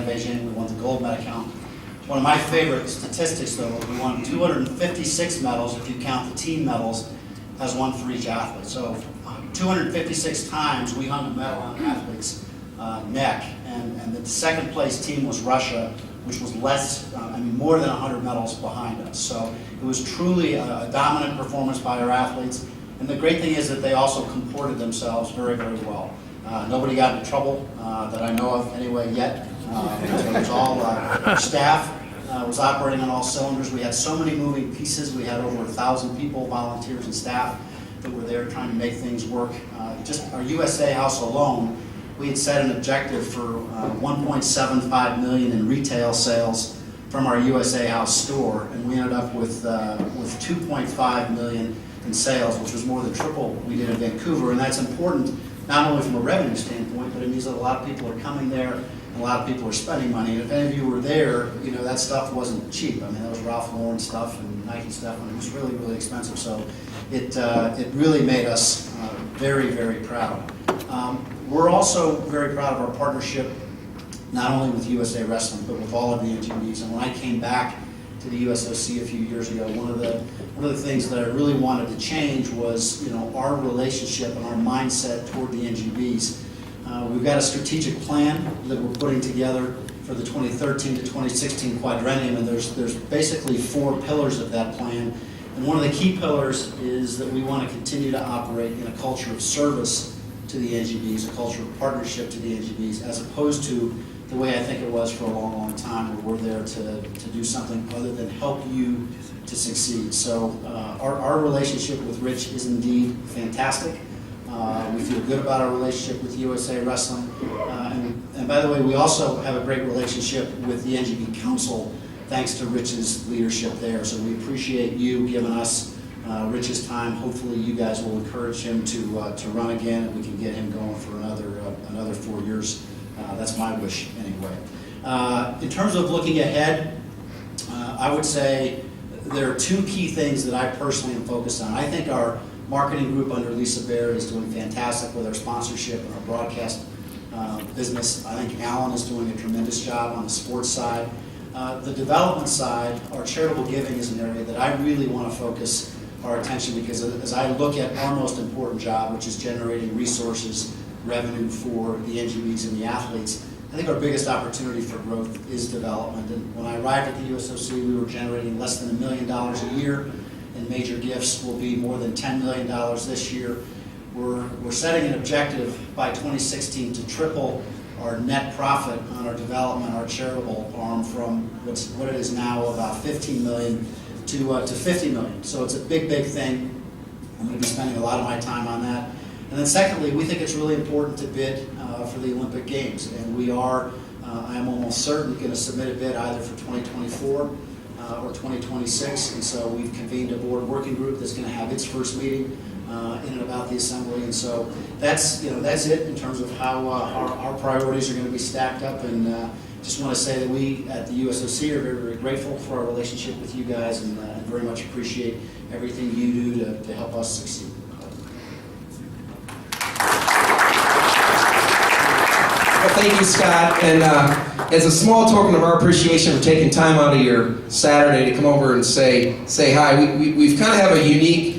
Beijing. We won the gold medal count. One of my favorite statistics, though, we won 256 medals if you count the team medals as one for each athlete. So 256 times we hung a medal on an athlete's neck, and the second place team was Russia, which was more than 100 medals behind us. So it was truly a dominant performance by our athletes. And the great thing is that they also comported themselves very, very well. Nobody got into trouble that I know of anyway yet. It was all staff was operating on all cylinders. We had so many moving pieces. We had over 1,000 people, volunteers and staff, that were there trying to make things work. Just our USA House alone, we had set an objective for $1.75 million in retail sales from our USA House store, and we ended up with $2.5 million in sales, which was more than triple we did in Vancouver. And that's important not only from a revenue standpoint, but it means that a lot of people are coming there and a lot of people are spending money. And if any of you were there, you know that stuff wasn't cheap. I mean, that was Ralph Lauren stuff and Nike stuff, and it was really, really expensive. So it really made us very, very proud. We're also very proud of our partnership, not only with USA Wrestling, but with all of the NGBs. And when I came back to the USOC a few years ago, one of the things that I really wanted to change was, our relationship and our mindset toward the NGBs. We've got a strategic plan that we're putting together for the 2013 to 2016 quadrennium, and there's basically 4 pillars of that plan. And one of the key pillars is that we want to continue to operate in a culture of service to the NGBs, a culture of partnership to the NGBs, as opposed to the way I think it was for a long, long time, where we're there to do something other than help you to succeed. So our relationship with Rich is indeed fantastic. We feel good about our relationship with USA Wrestling. And by the way, we also have a great relationship with the NGB Council, thanks to Rich's leadership there. So we appreciate you giving us Rich's time. Hopefully you guys will encourage him to run again, and we can get him going for another 4 years. That's my wish anyway. In terms of looking ahead, I would say there are 2 key things that I personally am focused on. I think our marketing group under Lisa Baird is doing fantastic with our sponsorship and our broadcast business. I think Alan is doing a tremendous job on the sports side. The development side, our charitable giving, is an area that I really want to focus our attention, because as I look at our most important job, which is generating resources, revenue for the NGBs and the athletes, I think our biggest opportunity for growth is development. And when I arrived at the USOC, we were generating less than $1 million a year in major gifts. Will be more than $10 million this year. We're setting an objective by 2016 to triple our net profit on our development, our charitable arm, from what it is now, about $15 million to $50 million. So it's a big, big thing. I'm going to be spending a lot of my time on that. And then secondly, we think it's really important to bid for the Olympic Games. And we are, I am almost certain, going to submit a bid either for 2024 or 2026. And so we've convened a board working group that's going to have its first meeting in and about the assembly. And so that's it in terms of how our priorities are going to be stacked up. And just want to say that we at the USOC are very, very grateful for our relationship with you guys, and very much appreciate everything you do to help us succeed. Well, thank you, Scott. And as a small token of our appreciation for taking time out of your Saturday to come over and say hi, we've kind of have a unique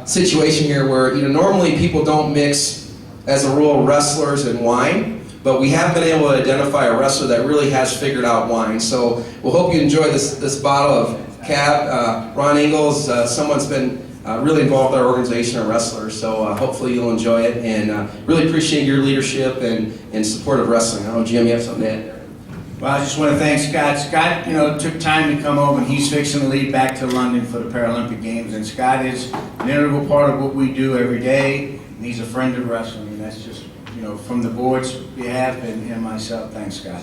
situation here where normally people don't mix, as a rule, wrestlers and wine. But we have been able to identify a wrestler that really has figured out wine. So we'll hope you enjoy this bottle of Cab. Ron Ingalls, someone's been really involved with our organization, our wrestlers. So hopefully you'll enjoy it, and really appreciate your leadership and support of wrestling. I don't know, Jim, you have something to add? Well, I just want to thank Scott. Scott, took time to come over, and he's fixing to leave back to London for the Paralympic Games. And Scott is an integral part of what we do every day, and he's a friend of wrestling, and that's just, from the board's behalf and myself. Thanks, Scott.